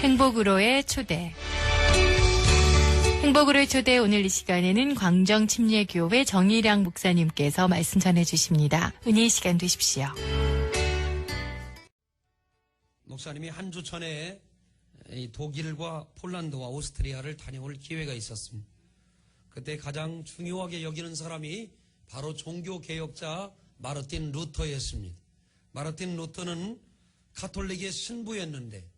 행복으로의 초대. 행복으로의 초대 오늘 이 시간에는 광정침례교회 정일양 목사님께서 말씀 전해주십니다. 은혜의 시간 되십시오. 목사님이 한 주 전에 독일과 폴란드와 오스트리아를 다녀올 기회가 있었습니다. 그때 가장 중요하게 여기는 사람이 바로 종교개혁자 마르틴 루터였습니다. 마르틴 루터는 가톨릭의 신부였는데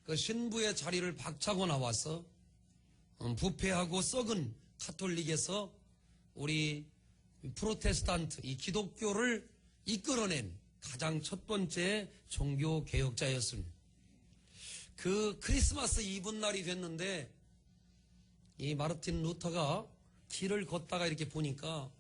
그 신부의 자리를 박차고 나와서 부패하고 썩은 가톨릭에서 우리 프로테스탄트, 이 기독교를 이끌어낸 가장 첫 번째 종교개혁자였습니다. 그 크리스마스 이브날이 됐는데 이 마르틴 루터가 길을 걷다가 이렇게 보니까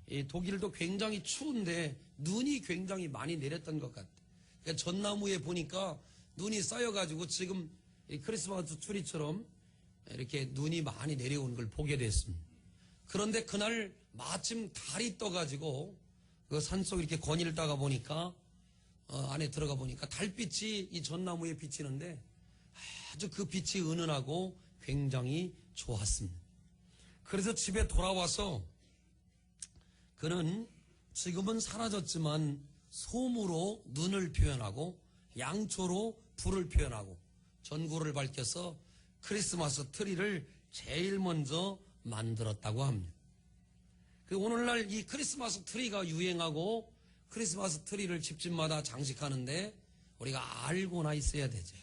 이 독일도 굉장히 추운데 눈이 굉장히 많이 내렸던 것 같아요. 그러니까 전나무에 보니까 눈이 쌓여가지고 지금 이 크리스마스 트리처럼 이렇게 눈이 많이 내려온 걸 보게 됐습니다. 그런데 그날 마침 달이 떠가지고 그 산속 이렇게 거닐다가 보니까 안에 들어가 보니까 달빛이 이 전나무에 비치는데 아주 그 빛이 은은하고 굉장히 좋았습니다. 그래서 집에 돌아와서 그는 지금은 사라졌지만 솜으로 눈을 표현하고 양초로 불을 표현하고 전구를 밝혀서 크리스마스 트리를 제일 먼저 만들었다고 합니다. 오늘날 이 크리스마스 트리가 유행하고 크리스마스 트리를 집집마다 장식하는데 우리가 알고나 있어야 되죠.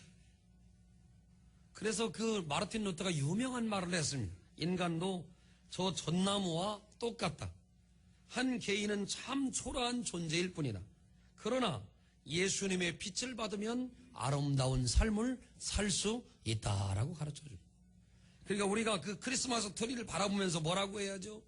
그래서 그 마르틴 루터가 유명한 말을 했습니다. 인간도 저 전나무와 똑같다. 한 개인은 참 초라한 존재일 뿐이다. 그러나 예수님의 빛을 받으면 아름다운 삶을 살 수 있다라고 가르쳐줍니다. 그러니까 우리가 그 크리스마스 트리를 바라보면서 뭐라고 해야죠?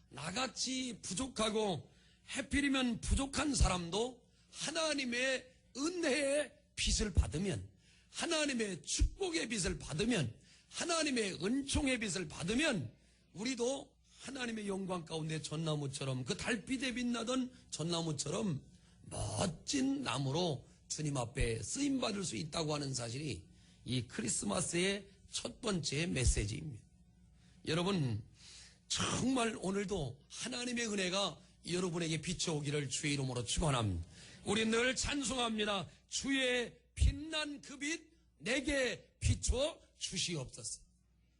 나같이 부족하고 해필이면 부족한 사람도 하나님의 은혜의 빛을 받으면, 하나님의 축복의 빛을 받으면, 하나님의 은총의 빛을 받으면 우리도 하나님의 영광 가운데 전나무처럼, 그 달빛에 빛나던 전나무처럼 멋진 나무로 주님 앞에 쓰임받을 수 있다고 하는 사실이 이 크리스마스의 첫 번째 메시지입니다. 여러분, 정말 오늘도 하나님의 은혜가 여러분에게 비춰오기를 주의 이름으로 축원합니다. 우리 늘 찬송합니다. 주의 빛난 그 빛 내게 비춰 주시옵소서.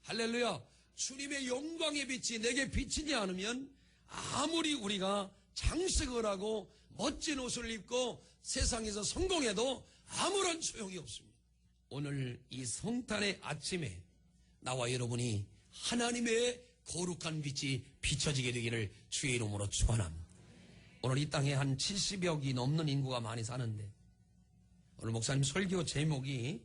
할렐루야. 주님의 영광의 빛이 내게 비치지 않으면 아무리 우리가 장식을 하고 멋진 옷을 입고 세상에서 성공해도 아무런 소용이 없습니다. 오늘 이 성탄의 아침에 나와 여러분이 하나님의 거룩한 빛이 비춰지게 되기를 주의 이름으로 축원합니다. 오늘 이 땅에 한 70억이 넘는 인구가 많이 사는데 오늘 목사님 설교 제목이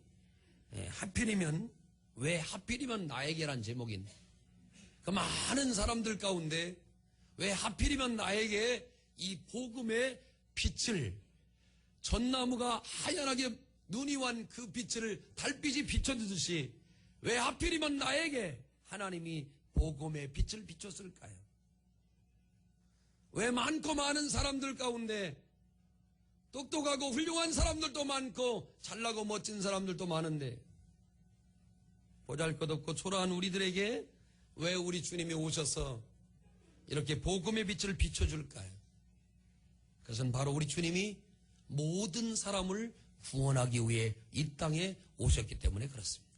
하필이면, 왜 하필이면 나에게란 제목인데 그 많은 사람들 가운데 왜 하필이면 나에게 이 복음의 빛을, 전나무가 하얀하게 눈이 완 그 빛을 달빛이 비춰주듯이 왜 하필이면 나에게 하나님이 복음의 빛을 비췄을까요? 왜 많고 많은 사람들 가운데 똑똑하고 훌륭한 사람들도 많고 잘나고 멋진 사람들도 많은데 보잘것없고 초라한 우리들에게 왜 우리 주님이 오셔서 이렇게 복음의 빛을 비춰줄까요? 그것은 바로 우리 주님이 모든 사람을 구원하기 위해 이 땅에 오셨기 때문에 그렇습니다.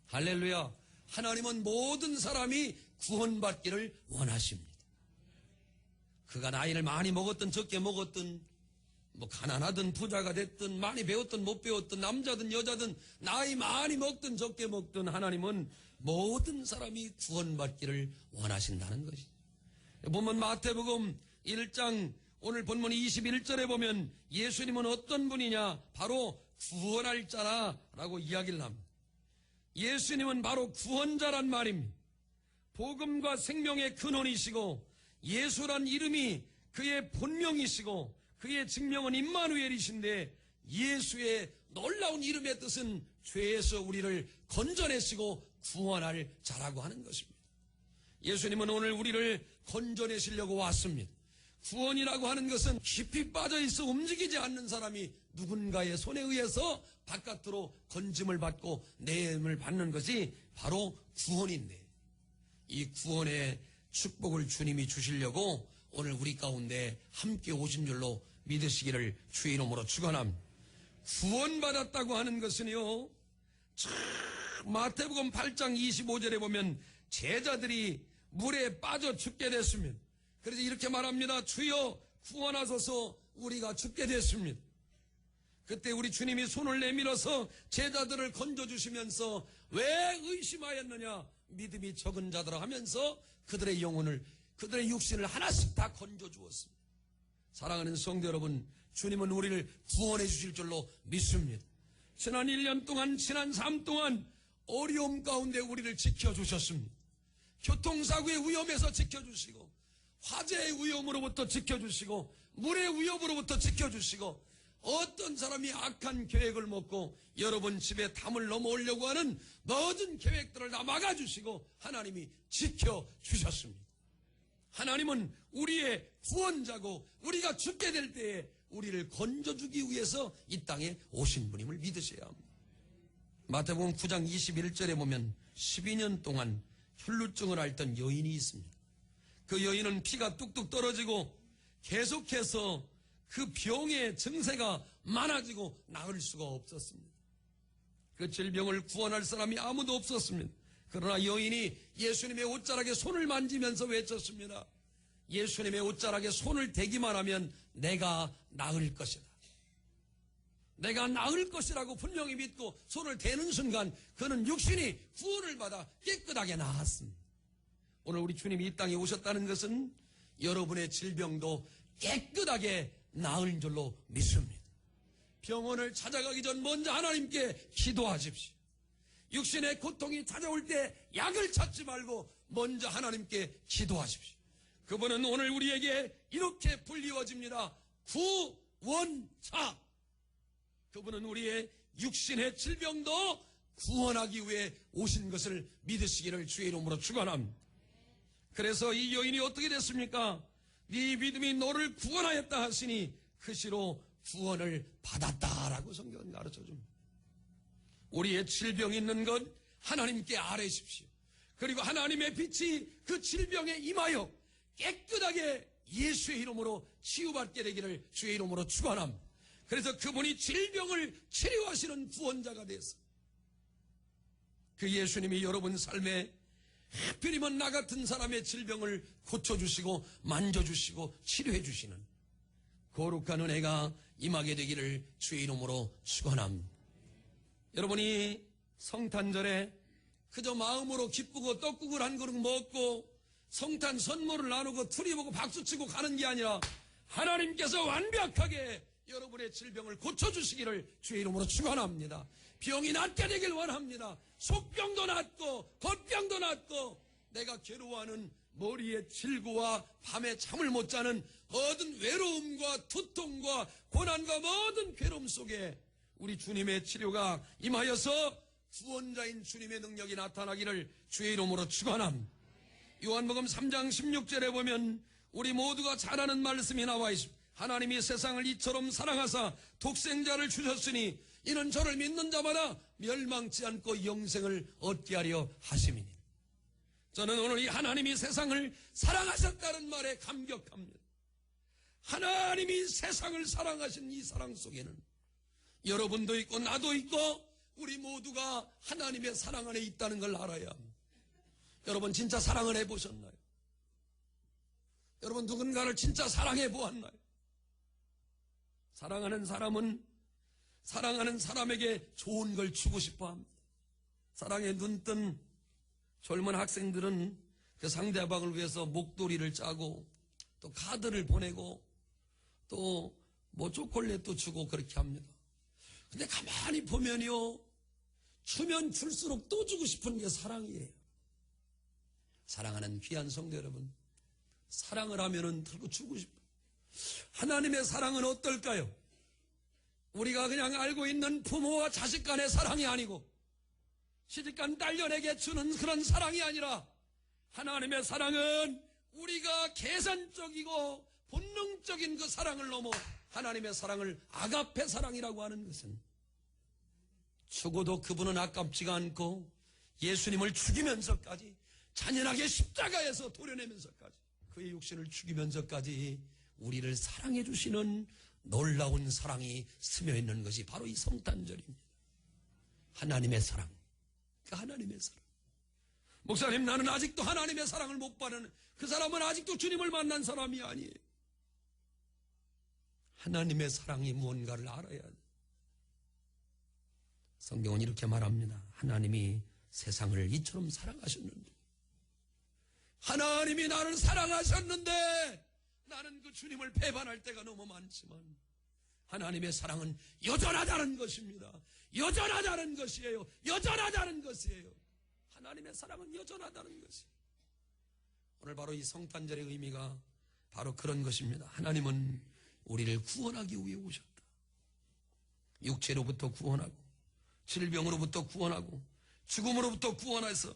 할렐루야. 하나님은 모든 사람이 구원받기를 원하십니다. 그가 나이를 많이 먹었든 적게 먹었든 가난하든 부자가 됐든 많이 배웠든 못 배웠든 남자든 여자든 나이 많이 먹든 적게 먹든 하나님은 모든 사람이 구원받기를 원하신다는 것이죠. 보면 마태복음 1장 오늘 본문 21절에 보면 예수님은 어떤 분이냐? 바로 구원할 자라라고 이야기를 합니다. 예수님은 바로 구원자란 말입니다. 복음과 생명의 근원이시고 예수란 이름이 그의 본명이시고 그의 증명은 임마누엘이신데 예수의 놀라운 이름의 뜻은 죄에서 우리를 건져내시고 구원할 자라고 하는 것입니다. 예수님은 오늘 우리를 건져내시려고 왔습니다. 구원이라고 하는 것은 깊이 빠져있어 움직이지 않는 사람이 누군가의 손에 의해서 바깥으로 건짐을 받고 내음을 받는 것이 바로 구원인데, 이 구원의 축복을 주님이 주시려고 오늘 우리 가운데 함께 오신 줄로 믿으시기를 주의 이름으로 축원합니다. 구원받았다고 하는 것은요, 마태복음 8장 25절에 보면 제자들이 물에 빠져 죽게 됐습니다. 그래서 이렇게 말합니다. 주여 구원하소서, 우리가 죽게 됐습니다. 그때 우리 주님이 손을 내밀어서 제자들을 건져주시면서 왜 의심하였느냐, 믿음이 적은 자들아 하면서 그들의 영혼을, 그들의 육신을 하나씩 다 건져주었습니다. 사랑하는 성도 여러분, 주님은 우리를 구원해 주실 줄로 믿습니다. 지난 1년 동안, 지난 삶 동안 어려움 가운데 우리를 지켜주셨습니다. 교통사고의 위험에서 지켜주시고, 화재의 위험으로부터 지켜주시고, 물의 위험으로부터 지켜주시고, 어떤 사람이 악한 계획을 먹고 여러분 집에 담을 넘어오려고 하는 모든 계획들을 다 막아주시고 하나님이 지켜주셨습니다. 하나님은 우리의 구원자고 우리가 죽게 될 때에 우리를 건져주기 위해서 이 땅에 오신 분임을 믿으셔야 합니다. 마태복음 9장 21절에 보면 12년 동안 혈루증을 앓던 여인이 있습니다. 그 여인은 피가 뚝뚝 떨어지고 계속해서 그 병의 증세가 많아지고 나을 수가 없었습니다. 그 질병을 구원할 사람이 아무도 없었습니다. 그러나 여인이 예수님의 옷자락에 손을 만지면서 외쳤습니다. 예수님의 옷자락에 손을 대기만 하면 내가 나을 것이다. 내가 나을 것이라고 분명히 믿고 손을 대는 순간 그는 육신이 구원을 받아 깨끗하게 나았습니다. 오늘 우리 주님이 이 땅에 오셨다는 것은 여러분의 질병도 깨끗하게 나을 줄로 믿습니다. 병원을 찾아가기 전 먼저 하나님께 기도하십시오. 육신의 고통이 찾아올 때 약을 찾지 말고 먼저 하나님께 기도하십시오. 그분은 오늘 우리에게 이렇게 불리워집니다. 구원자. 그분은 우리의 육신의 질병도 구원하기 위해 오신 것을 믿으시기를 주의 이름으로 축원합니다. 그래서 이 여인이 어떻게 됐습니까? 네 믿음이 너를 구원하였다 하시니 그 시로 구원을 받았다라고 성경은 가르쳐줍니다. 우리의 질병이 있는 것 하나님께 아뢰십시오. 그리고 하나님의 빛이 그 질병에 임하여 깨끗하게 예수의 이름으로 치유받게 되기를 주의 이름으로 축원합니다. 그래서 그분이 질병을 치료하시는 구원자가 되어서 그 예수님이 여러분 삶에 하필이면 나 같은 사람의 질병을 고쳐주시고 만져주시고 치료해주시는 거룩한 은혜가 임하게 되기를 주의 이름으로 축원합니다. 여러분이 성탄절에 그저 마음으로 기쁘고 떡국을 한 그릇 먹고 성탄 선물을 나누고 트리 보고 박수치고 가는 게 아니라 하나님께서 완벽하게 여러분의 질병을 고쳐주시기를 주의 이름으로 축원합니다. 병이 낫게 되길 원합니다. 속병도 낫고 겉병도 낫고 내가 괴로워하는 머리의 질구와 밤에 잠을 못 자는 모든 외로움과 두통과 고난과 모든 괴로움 속에 우리 주님의 치료가 임하여서 구원자인 주님의 능력이 나타나기를 주의 이름으로 축원합니다. 요한복음 3장 16절에 보면 우리 모두가 잘 아는 말씀이 나와 있습니다. 하나님이 세상을 이처럼 사랑하사 독생자를 주셨으니 이는 저를 믿는 자마다 멸망치 않고 영생을 얻게 하려 하심이니. 저는 오늘 이 하나님이 세상을 사랑하셨다는 말에 감격합니다. 하나님이 세상을 사랑하신 이 사랑 속에는 여러분도 있고 나도 있고 우리 모두가 하나님의 사랑 안에 있다는 걸 알아야 합니다. 여러분 진짜 사랑을 해보셨나요? 여러분 누군가를 진짜 사랑해 보았나요? 사랑하는 사람은 사랑하는 사람에게 좋은 걸 주고 싶어 합니다. 사랑에 눈뜬 젊은 학생들은 그 상대방을 위해서 목도리를 짜고 또 카드를 보내고 또 뭐 초콜릿도 주고 그렇게 합니다. 근데 가만히 보면요, 주면 줄수록 또 주고 싶은 게 사랑이에요. 사랑하는 귀한 성도 여러분, 사랑을 하면은 들고 주고 싶어요. 하나님의 사랑은 어떨까요? 우리가 그냥 알고 있는 부모와 자식 간의 사랑이 아니고 시집간 딸녀에게 주는 그런 사랑이 아니라 하나님의 사랑은 우리가 계산적이고 본능적인 그 사랑을 넘어 하나님의 사랑을 아가페 사랑이라고 하는 것은 죽어도 그분은 아깝지가 않고 예수님을 죽이면서까지 잔인하게 십자가에서 도려내면서까지 그의 육신을 죽이면서까지 우리를 사랑해 주시는 놀라운 사랑이 스며 있는 것이 바로 이 성탄절입니다. 하나님의 사랑, 그 하나님의 사랑. 목사님, 나는 아직도 하나님의 사랑을 못 받는, 그 사람은 아직도 주님을 만난 사람이 아니에요. 하나님의 사랑이 무언가를 알아야 돼. 성경은 이렇게 말합니다. 하나님이 세상을 이처럼 사랑하셨는데, 하나님이 나를 사랑하셨는데 나는 그 주님을 배반할 때가 너무 많지만 하나님의 사랑은 여전하다는 것입니다. 여전하다는 것이에요. 여전하다는 것이에요. 하나님의 사랑은 여전하다는 것이에요. 오늘 바로 이 성탄절의 의미가 바로 그런 것입니다. 하나님은 우리를 구원하기 위해 오셨다. 육체로부터 구원하고 질병으로부터 구원하고 죽음으로부터 구원해서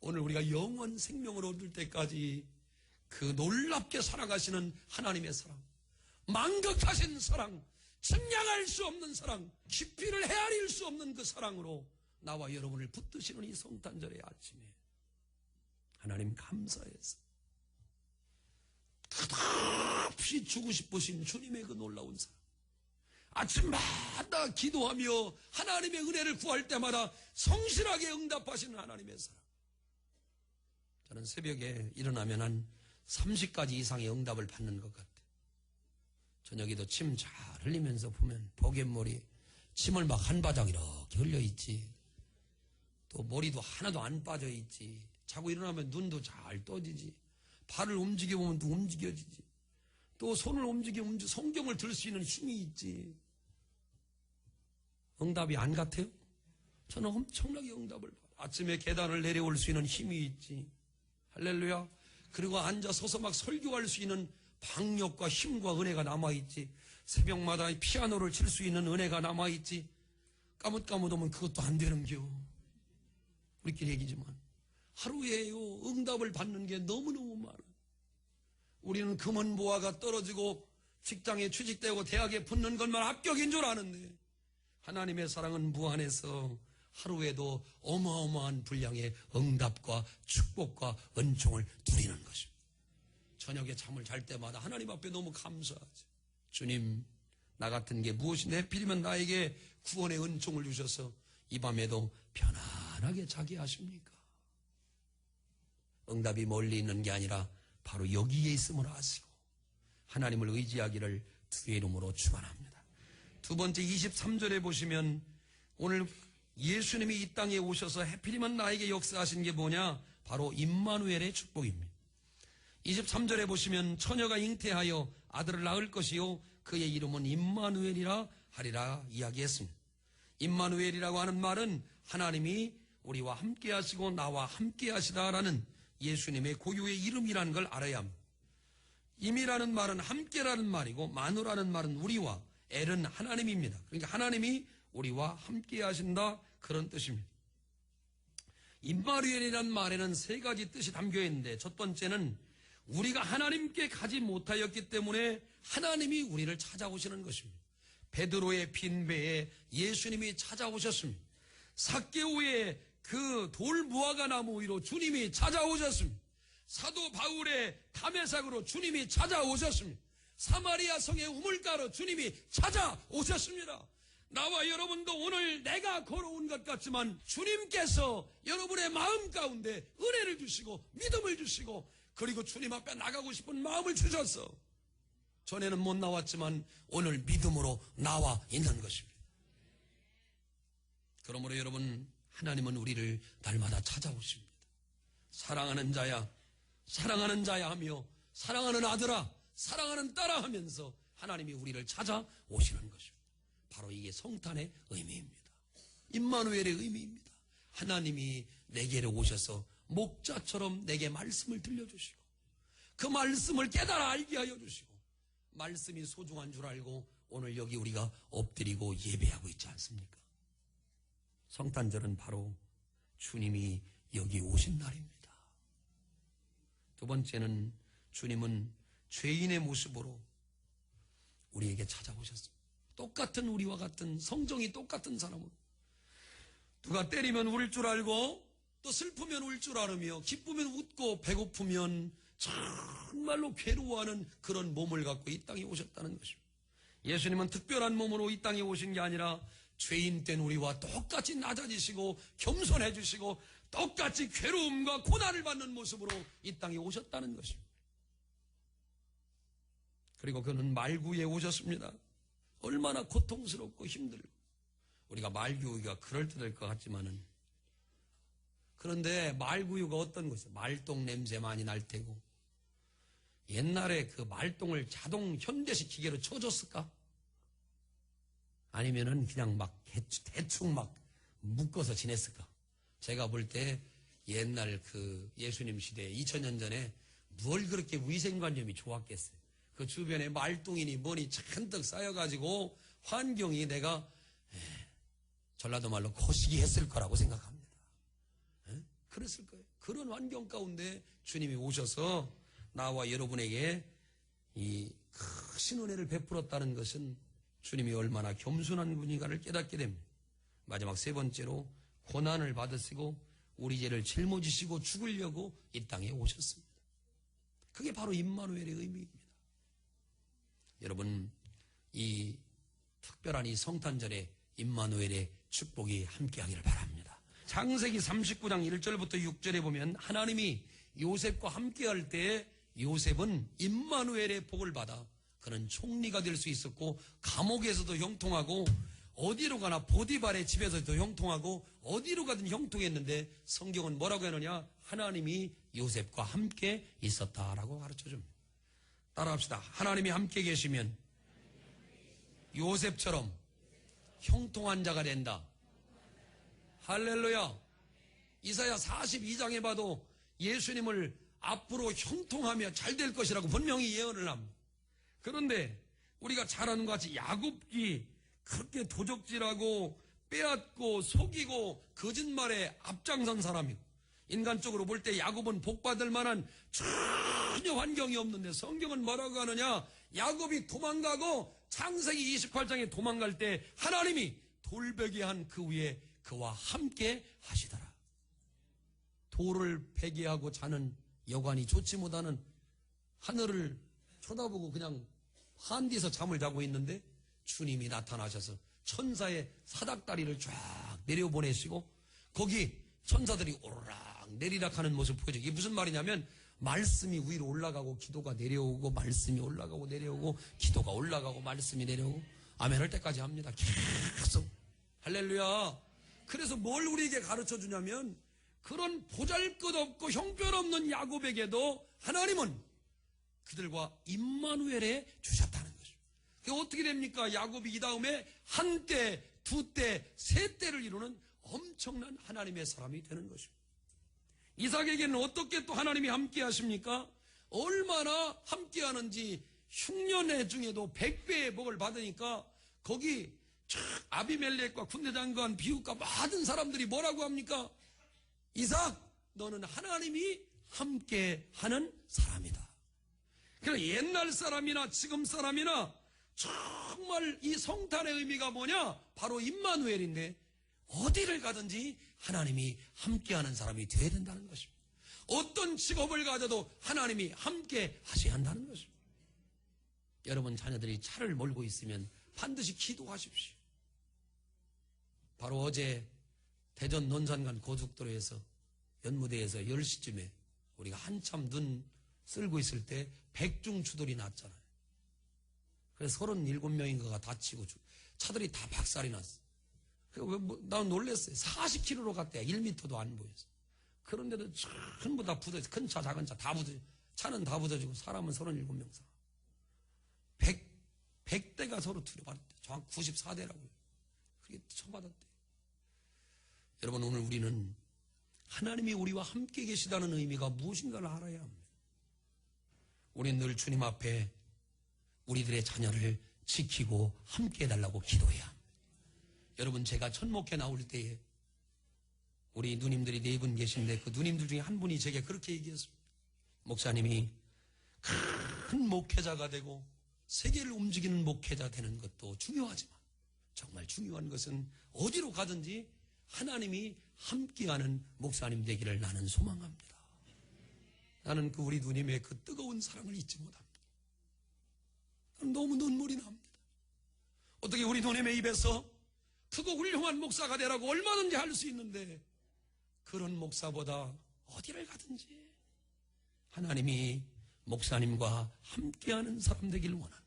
오늘 우리가 영원 생명을 얻을 때까지 그 놀랍게 살아가시는 하나님의 사랑, 망극하신 사랑, 측량할 수 없는 사랑, 깊이를 헤아릴 수 없는 그 사랑으로 나와 여러분을 붙드시는 이 성탄절의 아침에 하나님 감사해서 끝없이 주고 싶으신 주님의 그 놀라운 사랑, 아침마다 기도하며 하나님의 은혜를 구할 때마다 성실하게 응답하시는 하나님의 사랑. 저는 새벽에 일어나면 한 30가지 이상의 응답을 받는 것 같아요. 저녁에도 침 잘 흘리면서 보면 보갯머리 침을 막 한 바닥 이렇게 흘려있지. 또 머리도 하나도 안 빠져있지. 자고 일어나면 눈도 잘 떠지지. 발을 움직여보면 또 움직여지지. 또 손을 움직이면 성경을 들 수 있는 힘이 있지. 응답이 안 같아요? 저는 엄청나게 응답을 받아요. 아침에 계단을 내려올 수 있는 힘이 있지. 할렐루야. 그리고 앉아 서서 막 설교할 수 있는 방력과 힘과 은혜가 남아있지. 새벽마다 피아노를 칠 수 있는 은혜가 남아있지. 까뭇까뭇하면 그것도 안 되는겨. 우리끼리 얘기지만 하루에요 응답을 받는 게 너무너무 많아. 우리는 금은보화가 떨어지고 직장에 취직되고 대학에 붙는 것만 합격인 줄 아는데 하나님의 사랑은 무한해서 하루에도 어마어마한 분량의 응답과 축복과 은총을 누리는 것입니다. 저녁에 잠을 잘 때마다 하나님 앞에 너무 감사하죠. 주님, 나 같은 게 무엇인데 하필이면 나에게 구원의 은총을 주셔서 이 밤에도 편안하게 자게 하십니까? 응답이 멀리 있는 게 아니라 바로 여기에 있음을 아시고 하나님을 의지하기를 주의 이름으로 축원합니다. 두 번째 23절에 보시면 오늘 예수님이 이 땅에 오셔서 하필이면 나에게 역사하신 게 뭐냐? 바로 임마누엘의 축복입니다. 23절에 보시면 처녀가 잉태하여 아들을 낳을 것이요 그의 이름은 임마누엘이라 하리라 이야기했습니다. 임마누엘이라고 하는 말은 하나님이 우리와 함께 하시고 나와 함께 하시다라는 예수님의 고유의 이름이라는 걸 알아야 합니다. 임이라는 말은 함께라는 말이고 마누라는 말은 우리와 엘은 하나님입니다. 그러니까 하나님이 우리와 함께 하신다 그런 뜻입니다. 임마누엘이라는 말에는 세 가지 뜻이 담겨 있는데 첫 번째는 우리가 하나님께 가지 못하였기 때문에 하나님이 우리를 찾아오시는 것입니다. 베드로의 빈배에 예수님이 찾아오셨습니다. 삭개오의 그 돌무화과 나무 위로 주님이 찾아오셨습니다. 사도 바울의 담에삭으로 주님이 찾아오셨습니다. 사마리아 성의 우물가로 주님이 찾아오셨습니다. 나와 여러분도 오늘 내가 걸어온 것 같지만 주님께서 여러분의 마음 가운데 은혜를 주시고 믿음을 주시고 그리고 주님 앞에 나가고 싶은 마음을 주셔서 전에는 못 나왔지만 오늘 믿음으로 나와 있는 것입니다. 그러므로 여러분 하나님은 우리를 날마다 찾아오십니다. 사랑하는 자야 하며 사랑하는 아들아 사랑하는 딸아 하면서 하나님이 우리를 찾아오시는 것입니다. 바로 이게 성탄의 의미입니다. 임마누엘의 의미입니다. 하나님이 내게로 오셔서 목자처럼 내게 말씀을 들려주시고 그 말씀을 깨달아 알게 하여 주시고 말씀이 소중한 줄 알고 오늘 여기 우리가 엎드리고 예배하고 있지 않습니까? 성탄절은 바로 주님이 여기 오신 날입니다. 두 번째는 주님은 죄인의 모습으로 우리에게 찾아오셨습니다. 똑같은 우리와 같은 성정이 똑같은 사람으로 누가 때리면 울 줄 알고 또 슬프면 울 줄 알으며 기쁘면 웃고 배고프면 정말로 괴로워하는 그런 몸을 갖고 이 땅에 오셨다는 것입니다. 예수님은 특별한 몸으로 이 땅에 오신 게 아니라 죄인 된 우리와 똑같이 낮아지시고 겸손해지시고 똑같이 괴로움과 고난을 받는 모습으로 이 땅에 오셨다는 것입니다. 그리고 그는 말구에 오셨습니다. 얼마나 고통스럽고 힘들고 우리가 말구유가 그럴듯할 것 같지만은 그런데 말구유가 어떤 것이에요? 말똥 냄새 많이 날 테고 옛날에 그 말똥을 자동 현대식 기계로 쳐줬을까? 아니면은 그냥 막 대충 막 묶어서 지냈을까? 제가 볼 때 옛날 그 예수님 시대에 2000년 전에 뭘 그렇게 위생관념이 좋았겠어요. 그 주변에 말똥이니 뭐니 잔뜩 쌓여가지고 환경이 내가 전라도 말로 거시기 했을 거라고 생각합니다. 그랬을 거예요. 그런 환경 가운데 주님이 오셔서 나와 여러분에게 이 크신 은혜를 베풀었다는 것은 주님이 얼마나 겸손한 분인가를 깨닫게 됩니다. 마지막 세 번째로 고난을 받으시고 우리 죄를 짊어지시고 죽으려고 이 땅에 오셨습니다. 그게 바로 임마누엘의 의미입니다. 여러분, 이 특별한 이 성탄절에 임마누엘의 축복이 함께하기를 바랍니다. 창세기 39장 1절부터 6절에 보면 하나님이 요셉과 함께할 때 요셉은 임마누엘의 복을 받아 그는 총리가 될 수 있었고 감옥에서도 형통하고 어디로 가나 보디발의 집에서도 형통하고 어디로 가든 형통했는데 성경은 뭐라고 하느냐? 하나님이 요셉과 함께 있었다라고 가르쳐줍니다. 따라합시다. 하나님이 함께 계시면 요셉처럼 형통한 자가 된다. 할렐루야. 이사야 42장에 봐도 예수님을 앞으로 형통하며 잘 될 것이라고 분명히 예언을 합니다. 그런데 우리가 잘 아는 것 같이 야곱이 그렇게 도적질하고 빼앗고 속이고 거짓말에 앞장선 사람이고 인간적으로 볼 때 야곱은 복받을 만한 전혀 환경이 없는데 성경은 뭐라고 하느냐? 야곱이 도망가고 창세기 28장에 도망갈 때 하나님이 돌베개 한 그 위에 그와 함께 하시더라. 돌을 베개하고 자는 여관이 좋지 못하는 하늘을 쳐다보고 그냥 한 뒤에서 잠을 자고 있는데 주님이 나타나셔서 천사의 사닥다리를 쫙 내려보내시고 거기 천사들이 오르락 내리락 하는 모습을 보여줘요. 이게 무슨 말이냐면 말씀이 위로 올라가고 기도가 내려오고 말씀이 올라가고 내려오고 기도가 올라가고 말씀이 내려오고 아멘 할 때까지 합니다. 계속 할렐루야. 그래서 뭘 우리에게 가르쳐 주냐면 그런 보잘것없고 형편없는 야곱에게도 하나님은 그들과 임마누엘에 주셨다는 거죠. 그게 어떻게 됩니까? 야곱이 이 다음에 한 때, 두 때, 세 때를 이루는 엄청난 하나님의 사람이 되는 것입니다. 이삭에게는 어떻게 또 하나님이 함께 하십니까? 얼마나 함께 하는지 흉년의 중에도 100배의 복을 받으니까 거기 아비멜렉과 군대장관 비웃과 많은 사람들이 뭐라고 합니까? 이삭, 너는 하나님이 함께 하는 사람이다. 그러니까 옛날 사람이나 지금 사람이나 정말 이 성탄의 의미가 뭐냐? 바로 임마누엘인데 어디를 가든지 하나님이 함께하는 사람이 되어야 된다는 것입니다. 어떤 직업을 가져도 하나님이 함께 하셔야 한다는 것입니다. 여러분 자녀들이 차를 몰고 있으면 반드시 기도하십시오. 바로 어제 대전 논산간 고속도로에서 연무대에서 10시쯤에 우리가 한참 눈 쓸고 있을 때 백중추돌이 났잖아요. 그래서 37명인가가 다치고 차들이 다 박살이 났어. 난 놀랐어요. 40km로 갔대. 1m도 안 보였어. 그런데도 전부 다 부서져. 큰 차, 작은 차 다 부서져. 차는 다 부서지고 사람은 37명 사. 100대가 서로 들여받았대. 정확 94대라고요. 그게 처받았대. 여러분 오늘 우리는 하나님이 우리와 함께 계시다는 의미가 무엇인가를 알아야 합니다. 우리는 늘 주님 앞에 우리들의 자녀를 지키고 함께 해달라고 기도해야 합니다. 여러분 제가 첫 목회 나올 때에 우리 누님들이 4분 계신데 그 누님들 중에 한 분이 제게 그렇게 얘기했습니다. 목사님이 큰 목회자가 되고 세계를 움직이는 목회자 되는 것도 중요하지만 정말 중요한 것은 어디로 가든지 하나님이 함께하는 목사님 되기를 나는 소망합니다. 나는 그 우리 누님의 그 뜨거운 사랑을 잊지 못합니다. 나는 너무 눈물이 납니다. 어떻게 우리 누님의 입에서 크고 훌륭한 목사가 되라고 얼마든지 할 수 있는데 그런 목사보다 어디를 가든지 하나님이 목사님과 함께하는 사람 되기를 원한다.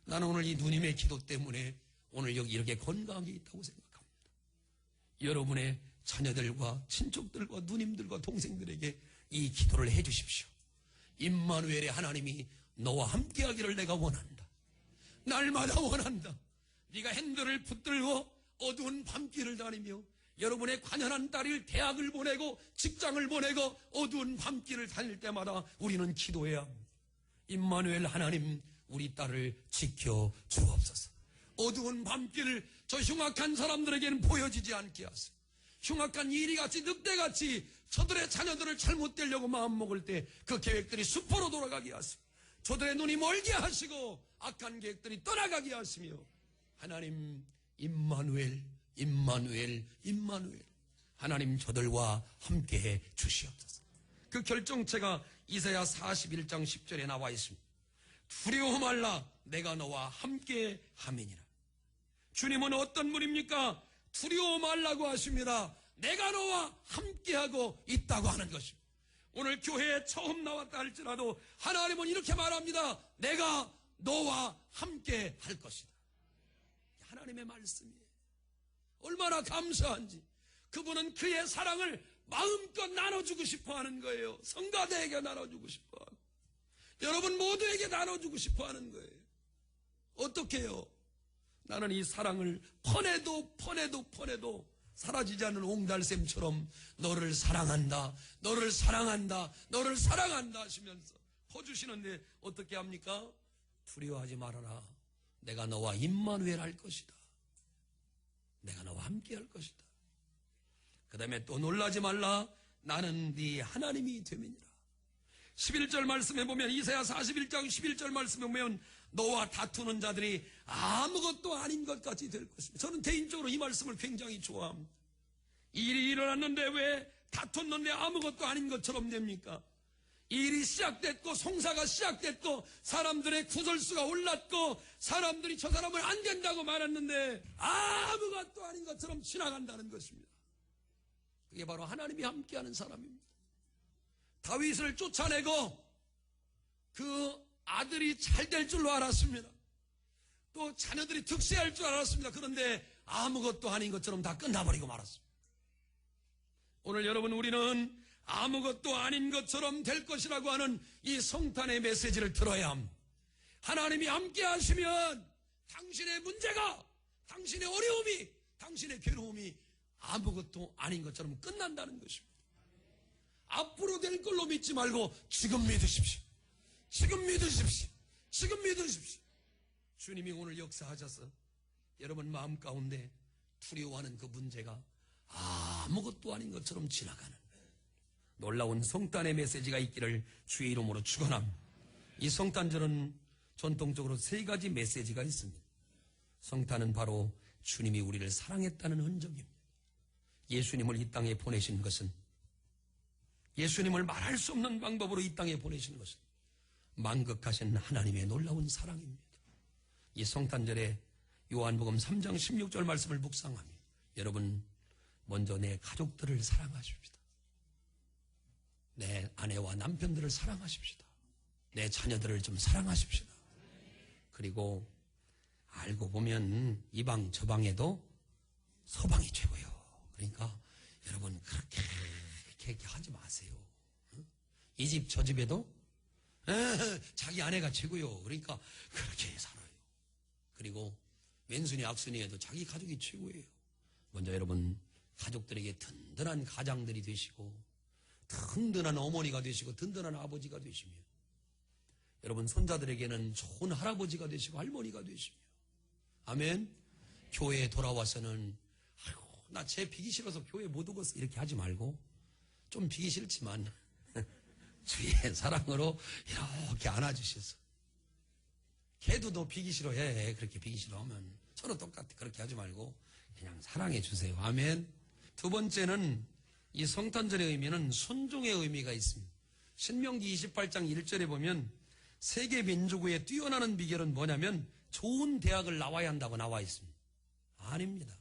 나는 오늘 이 누님의 기도 때문에 오늘 여기 이렇게 건강하게 있다고 생각합니다. 여러분의 자녀들과 친척들과 누님들과 동생들에게 이 기도를 해 주십시오. 임마누엘의 하나님이 너와 함께하기를 내가 원한다. 날마다 원한다. 네가 핸들을 붙들고 어두운 밤길을 다니며 여러분의 관연한 딸이 대학을 보내고 직장을 보내고 어두운 밤길을 다닐 때마다 우리는 기도해야 합니다. 임마누엘 하나님, 우리 딸을 지켜 주옵소서. 어두운 밤길을 저 흉악한 사람들에게는 보여지지 않게 하소서. 흉악한 이리같이 늑대같이 저들의 자녀들을 잘못되려고 마음먹을 때 그 계획들이 수포로 돌아가게 하소서. 저들의 눈이 멀게 하시고 악한 계획들이 떠나가게 하시며 하나님, 임마누엘, 임마누엘, 임마누엘, 하나님 저들과 함께해 주시옵소서. 그 결정체가 이사야 41장 10절에 나와 있습니다. 두려워 말라, 내가 너와 함께 함이니라. 주님은 어떤 분입니까? 두려워 말라고 하십니다. 내가 너와 함께하고 있다고 하는 것입니다. 오늘 교회에 처음 나왔다 할지라도 하나님은 이렇게 말합니다. 내가 너와 함께 할 것이다. 하나님의 말씀이에요. 얼마나 감사한지. 그분은 그의 사랑을 마음껏 나눠주고 싶어 하는 거예요. 성가대에게 나눠주고 싶어 하고 여러분 모두에게 나눠주고 싶어 하는 거예요. 어떻게 해요? 나는 이 사랑을 퍼내도 사라지지 않는 옹달샘처럼 너를 사랑한다, 너를 사랑한다, 너를 사랑한다 하시면서 퍼주시는데 어떻게 합니까? 두려워하지 말아라. 내가 너와 임마누엘 할 것이다. 내가 너와 함께 할 것이다. 그 다음에 또 놀라지 말라. 나는 네 하나님이 됨이니라. 11절 말씀에 보면 이사야 41장 11절 말씀에 보면 너와 다투는 자들이 아무것도 아닌 것 같이 될 것입니다. 저는 개인적으로 이 말씀을 굉장히 좋아합니다. 일이 일어났는데 왜 다퉜는데 아무것도 아닌 것처럼 됩니까? 일이 시작됐고 송사가 시작됐고 사람들의 구설수가 올랐고 사람들이 저 사람을 안 된다고 말했는데 아무것도 아닌 것처럼 지나간다는 것입니다. 그게 바로 하나님이 함께하는 사람입니다. 다윗을 쫓아내고 그 아들이 잘 될 줄로 알았습니다. 또 자녀들이 득세할 줄 알았습니다. 그런데 아무것도 아닌 것처럼 다 끝나버리고 말았습니다. 오늘 여러분 우리는 아무것도 아닌 것처럼 될 것이라고 하는 이 성탄의 메시지를 들어야 합니다. 하나님이 함께 하시면 당신의 문제가, 당신의 어려움이, 당신의 괴로움이 아무것도 아닌 것처럼 끝난다는 것입니다. 앞으로 될 걸로 믿지 말고 지금 믿으십시오. 지금 믿으십시오. 지금 믿으십시오. 주님이 오늘 역사하셔서 여러분 마음 가운데 두려워하는 그 문제가 아무것도 아닌 것처럼 지나가는 놀라운 성탄의 메시지가 있기를 주의 이름으로 축원합니다. 이 성탄절은 전통적으로 세 가지 메시지가 있습니다. 성탄은 바로 주님이 우리를 사랑했다는 흔적입니다. 예수님을 이 땅에 보내신 것은, 예수님을 말할 수 없는 방법으로 이 땅에 보내신 것은 만극하신 하나님의 놀라운 사랑입니다. 이 성탄절에 요한복음 3장 16절 말씀을 묵상하며 여러분 먼저 내 가족들을 사랑하십시다. 내 아내와 남편들을 사랑하십시다. 내 자녀들을 좀 사랑하십시다. 그리고 알고 보면 이방 저방에도 서방이 최고요. 그러니까 여러분 그렇게 하지 마세요. 이 집 저 집에도 자기 아내가 최고요. 그러니까 그렇게 살아요. 그리고 왼순이 악순이 해도 자기 가족이 최고예요. 먼저 여러분 가족들에게 든든한 가장들이 되시고 든든한 어머니가 되시고 든든한 아버지가 되시며 여러분 손자들에게는 좋은 할아버지가 되시고 할머니가 되시며 아멘. 교회에 돌아와서는 나 쟤 비기 싫어서 교회 못 오겠어 이렇게 하지 말고 좀 비기 싫지만 주의 사랑으로 이렇게 안아주셔서 걔도 너 비기 싫어해. 그렇게 비기 싫어하면 서로 똑같아. 그렇게 하지 말고 그냥 사랑해 주세요. 아멘. 두 번째는 이 성탄절의 의미는 순종의 의미가 있습니다. 신명기 28장 1절에 보면 세계 민주구의 뛰어나는 비결은 뭐냐면 좋은 대학을 나와야 한다고 나와 있습니다. 아닙니다.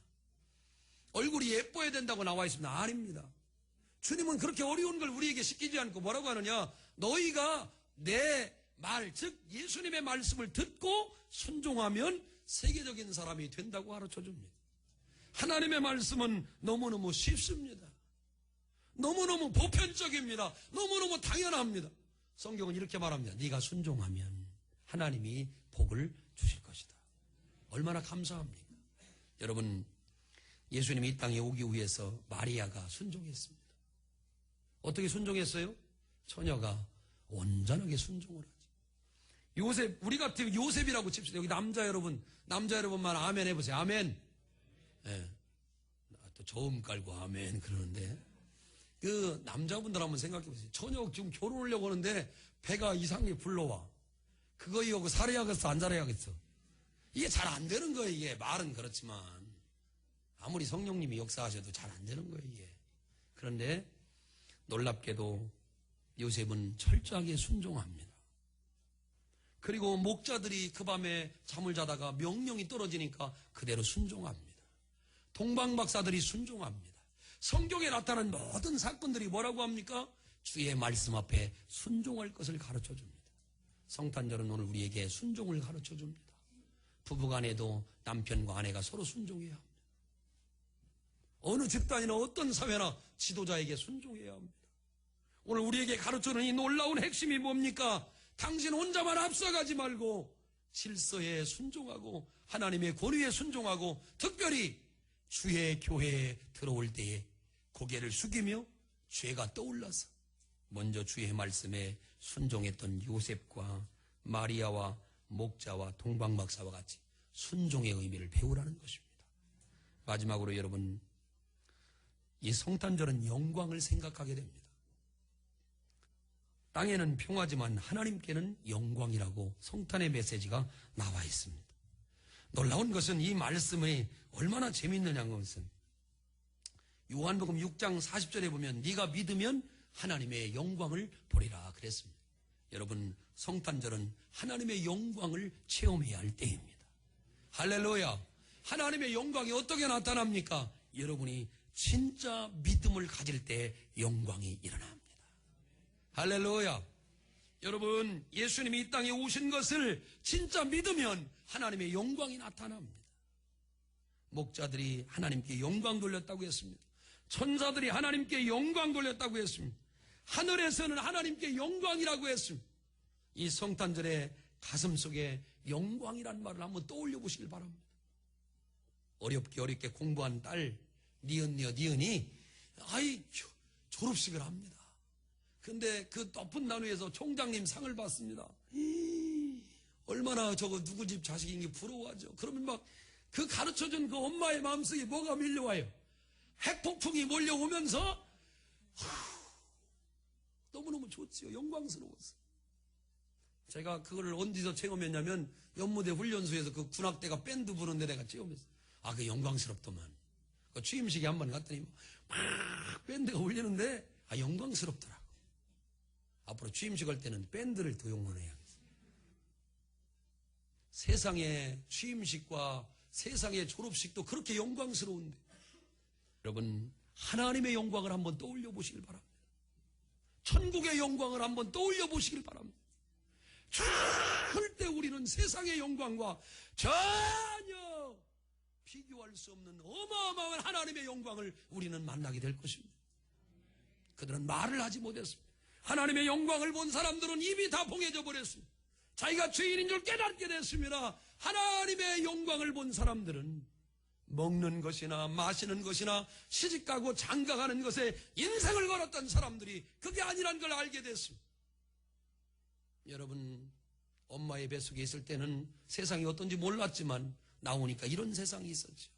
얼굴이 예뻐야 된다고 나와 있습니다. 아닙니다. 주님은 그렇게 어려운 걸 우리에게 시키지 않고 뭐라고 하느냐? 너희가 내 말, 즉 예수님의 말씀을 듣고 순종하면 세계적인 사람이 된다고 가르쳐 줍니다. 하나님의 말씀은 너무너무 쉽습니다. 너무너무 보편적입니다. 너무너무 당연합니다. 성경은 이렇게 말합니다. 네가 순종하면 하나님이 복을 주실 것이다. 얼마나 감사합니까? 여러분, 예수님이 이 땅에 오기 위해서 마리아가 순종했습니다. 어떻게 순종했어요? 처녀가 온전하게 순종을 하죠. 요셉, 우리 같으면 요셉이라고 칩시다. 여기 남자 여러분만 아멘 해보세요. 아멘. 예. 또 저음 깔고 아멘 그러는데, 그 남자분들 한번 생각해 보세요. 처녀 지금 결혼하려고 하는데 배가 이상하게 불러와. 그거 이거 살아야겠어, 안 살아야겠어? 이게 잘 안 되는 거예요, 이게. 말은 그렇지만. 아무리 성령님이 역사하셔도 잘 안 되는 거예요, 이게. 그런데 놀랍게도 요셉은 철저하게 순종합니다. 그리고 목자들이 그 밤에 잠을 자다가 명령이 떨어지니까 그대로 순종합니다. 동방박사들이 순종합니다. 성경에 나타난 모든 사건들이 뭐라고 합니까? 주의 말씀 앞에 순종할 것을 가르쳐 줍니다. 성탄절은 오늘 우리에게 순종을 가르쳐 줍니다. 부부간에도 남편과 아내가 서로 순종해야 합니다. 어느 집단이나 어떤 사회나 지도자에게 순종해야 합니다. 오늘 우리에게 가르쳐주는 이 놀라운 핵심이 뭡니까? 당신 혼자만 앞서가지 말고 질서에 순종하고 하나님의 권위에 순종하고 특별히 주의 교회에 들어올 때에 고개를 숙이며 죄가 떠올라서 먼저 주의 말씀에 순종했던 요셉과 마리아와 목자와 동방박사와 같이 순종의 의미를 배우라는 것입니다. 마지막으로 여러분, 이 성탄절은 영광을 생각하게 됩니다. 땅에는 평화지만 하나님께는 영광이라고 성탄의 메시지가 나와 있습니다. 놀라운 것은 이 말씀이 얼마나 재미있느냐는 것은 요한복음 6장 40절에 보면 네가 믿으면 하나님의 영광을 보리라 그랬습니다. 여러분, 성탄절은 하나님의 영광을 체험해야 할 때입니다. 할렐루야. 하나님의 영광이 어떻게 나타납니까? 여러분이 진짜 믿음을 가질 때 영광이 일어납니다. 할렐루야. 여러분, 예수님이 이 땅에 오신 것을 진짜 믿으면 하나님의 영광이 나타납니다. 목자들이 하나님께 영광 돌렸다고 했습니다. 천사들이 하나님께 영광 돌렸다고 했습니다. 하늘에서는 하나님께 영광이라고 했습니다. 이 성탄절에 가슴속에 영광이란 말을 한번 떠올려 보시길 바랍니다. 어렵게 공부한 딸 니은이 졸업식을 합니다. 근데 그 높은 단위에서 총장님 상을 받습니다. 얼마나 저거 누구 집 자식인지 부러워하죠. 그러면 막 그 가르쳐준 그 엄마의 마음속에 뭐가 밀려와요? 핵폭풍이 몰려오면서 너무너무 좋지요. 영광스러웠어요. 제가 그걸 어디서 체험했냐면 연무대 훈련소에서 그 군악대가 밴드 부르는데 내가 체험했어요. 아, 그 영광스럽더만. 그 취임식에 한번 갔더니 막 밴드가 울리는데 영광스럽더라고. 앞으로 취임식 할 때는 밴드를 더 용문해야겠어요. 세상의 취임식과 세상의 졸업식도 그렇게 영광스러운데 여러분, 하나님의 영광을 한번 떠올려 보시길 바랍니다. 천국의 영광을 한번 떠올려 보시길 바랍니다. 절대 우리는 세상의 영광과 전혀 비교할 수 없는 어마어마한 하나님의 영광을 우리는 만나게 될 것입니다. 그들은 말을 하지 못했습니다. 하나님의 영광을 본 사람들은 입이 다 봉해져 버렸습니다. 자기가 죄인인 줄 깨닫게 됐습니다. 하나님의 영광을 본 사람들은 먹는 것이나 마시는 것이나 시집가고 장가가는 것에 인생을 걸었던 사람들이 그게 아니란 걸 알게 됐습니다. 여러분, 엄마의 뱃속에 있을 때는 세상이 어떤지 몰랐지만 나오니까 이런 세상이 있었죠.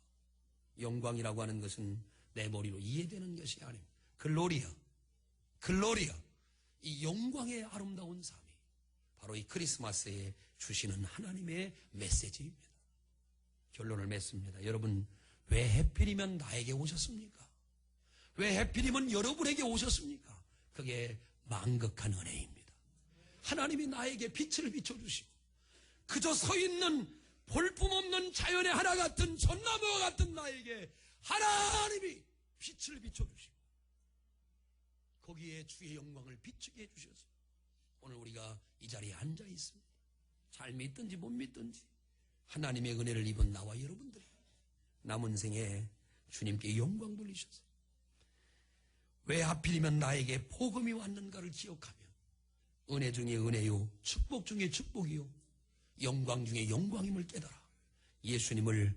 영광이라고 하는 것은 내 머리로 이해되는 것이 아닙니다. 글로리아. 이 영광의 아름다운 삶이 바로 이 크리스마스의 주시는 하나님의 메시지입니다. 결론을 맺습니다. 여러분, 왜 해필이면 나에게 오셨습니까? 왜 해필이면 여러분에게 오셨습니까? 그게 망극한 은혜입니다. 하나님이 나에게 빛을 비춰주시고 그저 서 있는 볼품없는 자연의 하나 같은 전나무와 같은 나에게 하나님이 빛을 비춰주시고 거기에 주의 영광을 비추게 해주셔서 오늘 우리가 이 자리에 앉아 있습니다. 잘 믿든지 못 믿든지 하나님의 은혜를 입은 나와 여러분들이 남은 생에 주님께 영광 돌리셔서 왜 하필이면 나에게 복음이 왔는가를 기억하며 은혜 중에 은혜요, 축복 중에 축복이요, 영광 중에 영광임을 깨달아 예수님을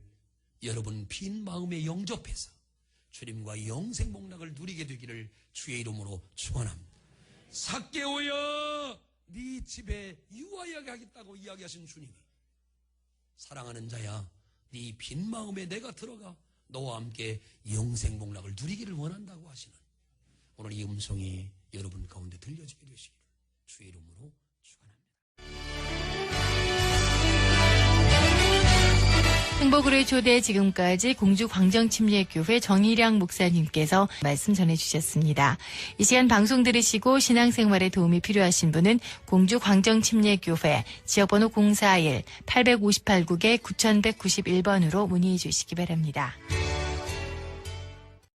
여러분 빈 마음에 영접해서 주님과 영생 복락을 누리게 되기를 주의 이름으로 축원합니다. 삭개오여 네 집에 유하여 가겠다고 이야기하신 주님이 사랑하는 자야 네 빈 마음에 내가 들어가 너와 함께 영생 복락을 누리기를 원한다고 하시는 오늘 이 음성이 여러분 가운데 들려지게 되시기를 주의 이름으로 축원합니다. 행복으로의 초대 지금까지 공주광정침례교회 정일양 목사님께서 말씀 전해주셨습니다. 이 시간 방송 들으시고 신앙생활에 도움이 필요하신 분은 공주광정침례교회 지역번호 041-858국에 9191번으로 문의해 주시기 바랍니다.